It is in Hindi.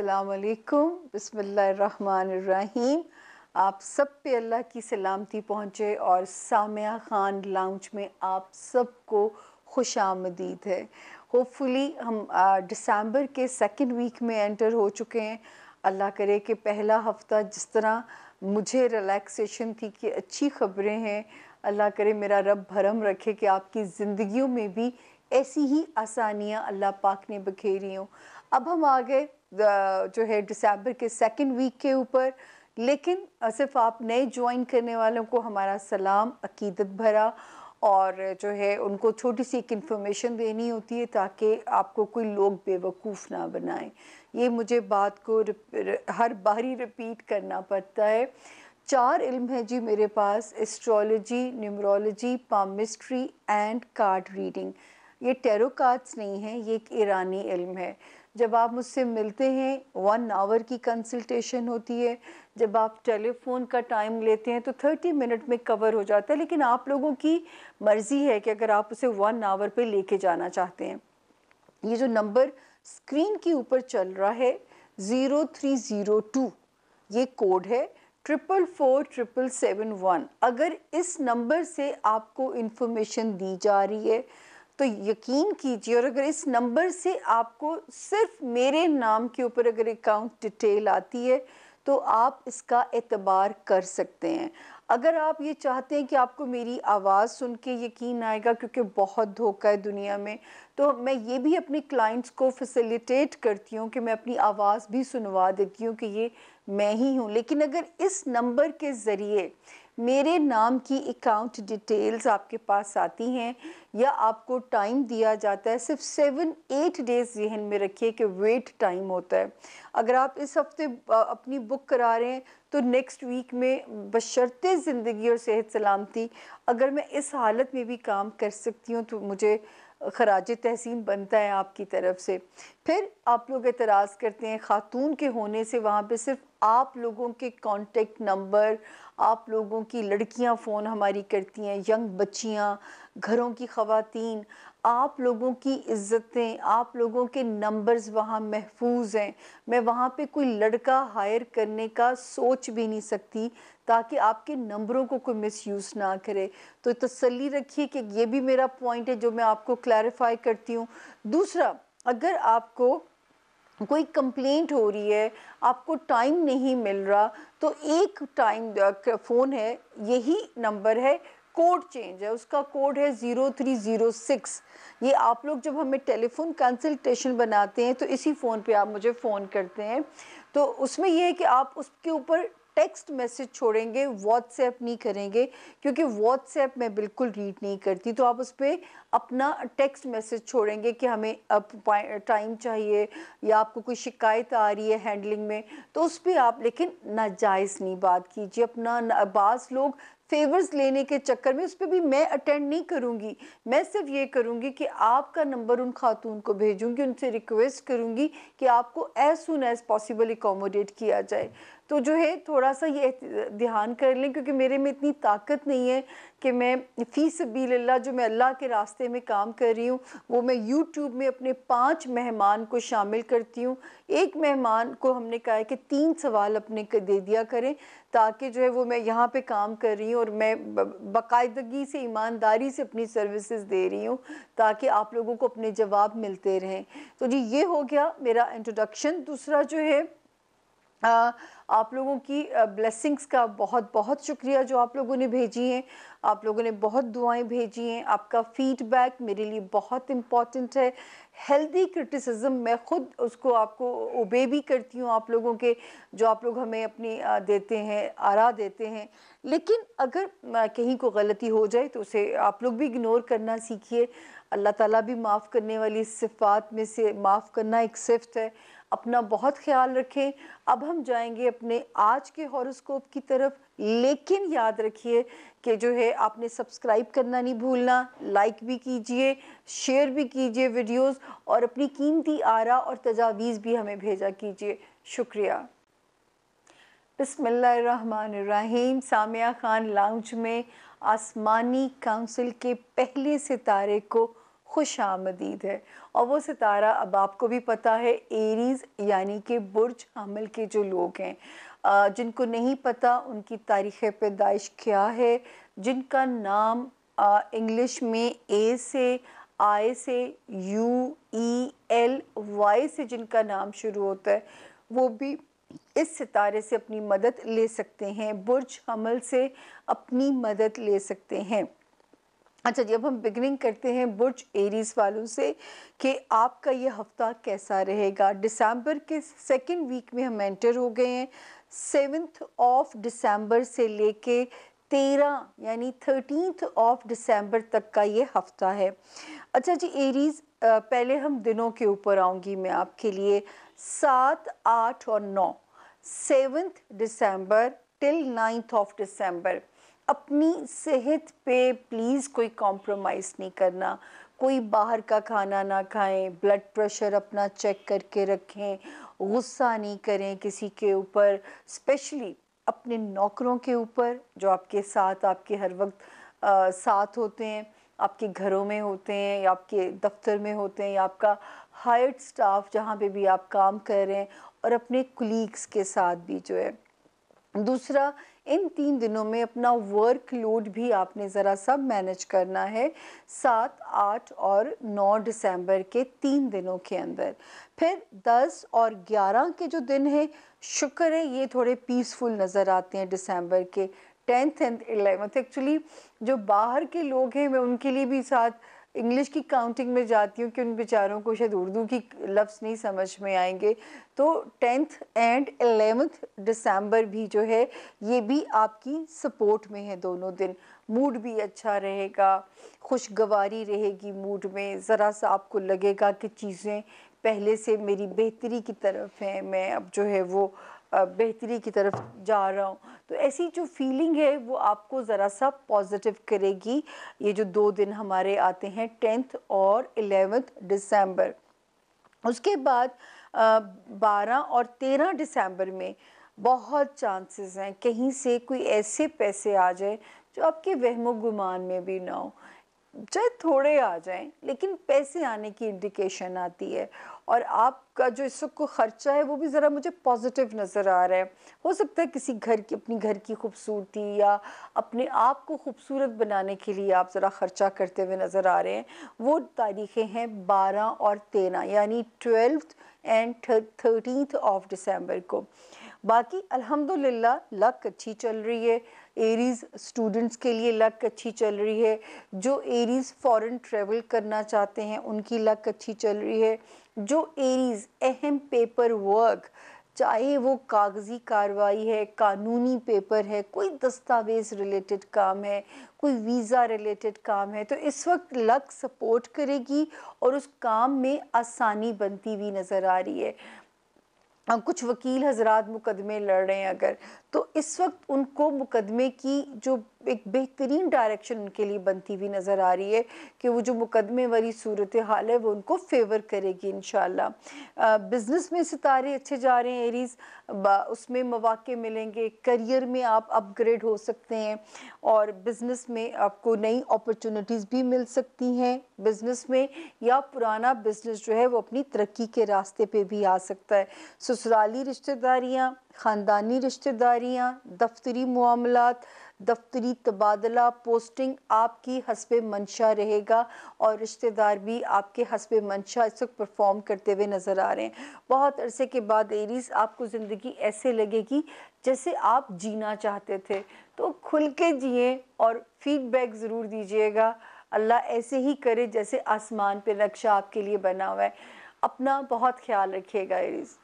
अस्सलामुअलैकुम, बिस्मिल्लाहिर्रहमानिर्रहीम। आप सब पे अल्लाह की सलामती पहुँचे और सामिया खान लाउंज में आप सबको खुशामदीद है। होपफुली हम दिसंबर के सेकंड वीक में एंटर हो चुके हैं। अल्लाह करे कि पहला हफ़्ता जिस तरह मुझे रिलैक्सेशन थी कि अच्छी ख़बरें हैं, अल्लाह करे मेरा रब भरम रखे कि आपकी ज़िंदगियों में भी ऐसी ही आसानियाँ अल्लाह पाक ने बखेरी हों। अब हम आ गए जो है दिसंबर के सेकंड वीक के ऊपर, लेकिन सिर्फ आप नए ज्वाइन करने वालों को हमारा सलाम अकीदत भरा, और जो है उनको छोटी सी एक इन्फॉर्मेशन देनी होती है ताकि आपको कोई लोग बेवकूफ़ ना बनाएं। ये मुझे बात को हर बारी रिपीट करना पड़ता है। 4 इल्म है जी मेरे पास: astrology, numerology, palmistry and card reading. ये टैरो कार्ड्स नहीं हैं, ये एक ईरानी इल्म है। जब आप मुझसे मिलते हैं 1 आवर की कंसल्टेशन होती है। जब आप टेलीफोन का टाइम लेते हैं तो 30 मिनट में कवर हो जाता है, लेकिन आप लोगों की मर्ज़ी है कि अगर आप उसे 1 आवर पे लेके जाना चाहते हैं। ये जो नंबर स्क्रीन के ऊपर चल रहा है 0302, ये कोड है 444771। अगर इस नंबर से आपको इन्फॉर्मेशन दी जा रही है तो यकीन कीजिए, और अगर इस नंबर से आपको सिर्फ मेरे नाम के ऊपर अगर अकाउंट डिटेल आती है तो आप इसका एतबार कर सकते हैं। अगर आप ये चाहते हैं कि आपको मेरी आवाज़ सुन के यकीन आएगा, क्योंकि बहुत धोखा है दुनिया में, तो मैं ये भी अपने क्लाइंट्स को फैसिलिटेट करती हूँ कि मैं अपनी आवाज़ भी सुनवा देती हूँ कि ये मैं ही हूँ। लेकिन अगर इस नंबर के ज़रिए मेरे नाम की अकाउंट डिटेल्स आपके पास आती हैं या आपको टाइम दिया जाता है, सिर्फ 7-8 डेज़ ज़हन में रखिए कि वेट टाइम होता है। अगर आप इस हफ्ते अपनी बुक करा रहे हैं तो नेक्स्ट वीक में बशर्ते ज़िंदगी और सेहत सलामती, अगर मैं इस हालत में भी काम कर सकती हूँ तो मुझे खराज तहसीन बनता है आपकी तरफ से। फिर आप लोग एतराज़ करते हैं खातून के होने से वहाँ पे सिर्फ आप लोगों के कॉन्टेक्ट नंबर, आप लोगों की लड़कियाँ फ़ोन हमारी करती हैं, यंग बच्चियाँ, घरों की ख़वातीन, आप लोगों की इज़्ज़तें, आप लोगों के नंबर्स वहाँ महफूज हैं। मैं वहाँ पे कोई लड़का हायर करने का सोच भी नहीं सकती ताकि आपके नंबरों को कोई मिसयूज़ ना करे। तो तसल्ली रखिए कि ये भी मेरा पॉइंट है जो मैं आपको क्लैरिफाई करती हूँ। दूसरा, अगर आपको कोई कंप्लेंट हो रही है, आपको टाइम नहीं मिल रहा, तो एक टाइम फ़ोन है, यही नंबर है, कोड चेंज है, उसका कोड है 0306। ये आप लोग जब हमें टेलीफोन कंसल्टेशन बनाते हैं तो इसी फ़ोन पे आप मुझे फ़ोन करते हैं, तो उसमें ये है कि आप उसके ऊपर टेक्स्ट मैसेज छोड़ेंगे, व्हाट्सएप नहीं करेंगे, क्योंकि व्हाट्सएप मैं बिल्कुल रीड नहीं करती। तो आप उस पर अपना टेक्स्ट मैसेज छोड़ेंगे कि हमें अब टाइम चाहिए या आपको कोई शिकायत आ रही है हैंडलिंग में, तो उस पर आप लेकिन नाजायज़ नहीं बात कीजिए। अपना बाज़ लोग फेवर्स लेने के चक्कर में उस पर भी मैं अटेंड नहीं करूँगी। मैं सिर्फ ये करूँगी कि आपका नंबर उन खातून को भेजूँगी, उनसे रिक्वेस्ट करूँगी कि आपको as soon as possible accommodate किया जाए। तो जो है थोड़ा सा ये ध्यान कर लें, क्योंकि मेरे में इतनी ताकत नहीं है कि मैं फ़ी सबीलिल्लाह जो मैं अल्लाह के रास्ते में काम कर रही हूँ वो मैं यूट्यूब में अपने 5 मेहमान को शामिल करती हूँ। एक मेहमान को हमने कहा है कि 3 सवाल अपने दे दिया करें, ताकि जो है वो मैं यहाँ पे काम कर रही हूँ और मैं बाकायदगी से, ईमानदारी से अपनी सर्विसेज दे रही हूँ ताकि आप लोगों को अपने जवाब मिलते रहें। तो जी ये हो गया मेरा इंट्रोडक्शन। दूसरा जो है आप लोगों की ब्लेसिंग्स का बहुत बहुत शुक्रिया जो आप लोगों ने भेजी हैं। आप लोगों ने बहुत दुआएं भेजी हैं। आपका फीडबैक मेरे लिए बहुत इम्पॉर्टेंट है। हेल्दी क्रिटिसिज्म मैं खुद उसको आपको ओबे भी करती हूँ, आप लोगों के जो आप लोग हमें अपनी देते हैं, आरा देते हैं। लेकिन अगर कहीं को गलती हो जाए तो उसे आप लोग भी इग्नोर करना सीखिए। अल्लाह ताला भी माफ़ करने वाली सिफ़ात में से माफ़ करना एक सिफ़त है। अपना बहुत ख्याल रखें। अब हम जाएंगे अपने आज के हॉरोस्कोप की तरफ, लेकिन याद रखिए कि जो है आपने सब्सक्राइब करना नहीं भूलना, लाइक भी कीजिए, शेयर भी कीजिए वीडियोस, और अपनी कीमती आरा और तजावीज़ भी हमें भेजा कीजिए। शुक्रिया। बिस्मिल्लाहिर्रहमानिर्रहीम। सामिया खान लाउंज में आसमानी काउंसिल के पहले सितारे को खुशामदीद है। और वो सितारा अब आपको भी पता है, एरीज़ यानी कि बुर्ज हमल के जो लोग हैं, जिनको नहीं पता उनकी तारीख़ पैदाइश क्या है, जिनका नाम इंग्लिश में ए से, आई से, यू ई एल वाई से जिनका नाम शुरू होता है, वो भी इस सितारे से अपनी मदद ले सकते हैं, बुर्ज हमल से अपनी मदद ले सकते हैं। अच्छा जी, अब हम बिगनिंग करते हैं बुर्ज एरीज़ वालों से कि आपका ये हफ्ता कैसा रहेगा। दिसंबर के सेकंड वीक में हम एंटर हो गए हैं। 7th ऑफ दिसंबर से लेके 13 यानी 13th ऑफ दिसंबर तक का ये हफ्ता है। अच्छा जी एरीज़, पहले हम दिनों के ऊपर आऊँगी मैं आपके लिए। 7, 8 और 9, 7th December till 9th of December अपनी सेहत पे प्लीज़ कोई कॉम्प्रोमाइज़ नहीं करना। कोई बाहर का खाना ना खाएं, ब्लड प्रेशर अपना चेक करके रखें, गुस्सा नहीं करें किसी के ऊपर, स्पेशली अपने नौकरों के ऊपर जो आपके साथ आपके हर वक्त साथ होते हैं, आपके घरों में होते हैं या आपके दफ्तर में होते हैं या आपका हायर्ड स्टाफ जहाँ पे भी आप काम कर रहे हैं, और अपने कुलीग्स के साथ भी जो है। दूसरा, इन 3 दिनों में अपना वर्कलोड भी आपने ज़रा सा मैनेज करना है, 7, 8 और 9 दिसंबर के 3 दिनों के अंदर। फिर 10 और 11 के जो दिन हैं, शुक्र है ये थोड़े पीसफुल नज़र आते हैं दिसंबर के। 10th एंड 11th एक्चुअली जो बाहर के लोग हैं, मैं उनके लिए भी साथ इंग्लिश की काउंटिंग में जाती हूँ कि उन बेचारों को शायद उर्दू की लफ्ज़ नहीं समझ में आएंगे। तो 10th एंड 11th दिसंबर भी जो है, ये भी आपकी सपोर्ट में है दोनों दिन। मूड भी अच्छा रहेगा, खुशगवारी रहेगी मूड में, ज़रा सा आपको लगेगा कि चीज़ें पहले से मेरी बेहतरी की तरफ हैं, मैं अब जो है वो बेहतरी की तरफ जा रहा हूँ। तो ऐसी जो फीलिंग है वो आपको ज़रा सा पॉजिटिव करेगी। ये जो 2 दिन हमारे आते हैं 10th और 11th दिसंबर। उसके बाद 12 और 13 दिसंबर में बहुत चांसेस हैं कहीं से कोई ऐसे पैसे आ जाए जो आपके वहमो गुमान में भी ना हो, चाहे थोड़े आ जाएं लेकिन पैसे आने की इंडिकेशन आती है। और आपका जो इस वक्त खर्चा है वो भी ज़रा मुझे पॉजिटिव नज़र आ रहा है। हो सकता है किसी घर की, अपनी घर की खूबसूरती या अपने आप को खूबसूरत बनाने के लिए आप ज़रा खर्चा करते हुए नज़र आ रहे हैं। वो तारीखें हैं 12 और 13 यानी 12th and 13th of December को। बाकी अल्हम्दुलिल्लाह लक अच्छी चल रही है। एरीज़ स्टूडेंट्स के लिए लक अच्छी चल रही है। जो एरीज़ फॉरेन ट्रेवल करना चाहते हैं उनकी लक अच्छी चल रही है। जो एरीज़ अहम पेपर वर्क, चाहे वो कागज़ी कार्रवाई है, कानूनी पेपर है, कोई दस्तावेज़ रिलेटेड काम है, कोई वीज़ा रिलेटेड काम है, तो इस वक्त लक सपोर्ट करेगी और उस काम में आसानी बनती हुई नज़र आ रही है। कुछ वकील हजरात मुकदमे लड़ रहे हैं अगर, तो इस वक्त उनको मुकदमे की जो एक बेहतरीन डायरेक्शन उनके लिए बनती हुई नज़र आ रही है कि वो जो मुकदमे वाली सूरत हाल है वो उनको फेवर करेगी इंशाल्लाह। बिज़नेस में सितारे अच्छे जा रहे हैं एरीज़, उसमें मौके मिलेंगे, करियर में आप अपग्रेड हो सकते हैं और बिज़नेस में आपको नई अपॉर्चुनिटीज़ भी मिल सकती हैं बिज़नेस में, या पुराना बिज़नेस जो है वो अपनी तरक्की के रास्ते पे भी आ सकता है। ससुराली रिश्तेदारियाँ, ख़ानदानी रिश्तेदारियाँ, दफ्तरी मामलात, दफ्तरी तबादला, पोस्टिंग आपकी हस्बे मंशा रहेगा और रिश्तेदार भी आपके हस्बे मंशा इस वक्त परफॉर्म करते हुए नज़र आ रहे हैं। बहुत अरसे के बाद एरीज़ आपको ज़िंदगी ऐसे लगेगी जैसे आप जीना चाहते थे, तो खुल के जिए और फीडबैक ज़रूर दीजिएगा। अल्लाह ऐसे ही करे जैसे आसमान पे नक्शा आपके लिए बना हुआ है। अपना बहुत ख्याल रखिएगा एरीज़।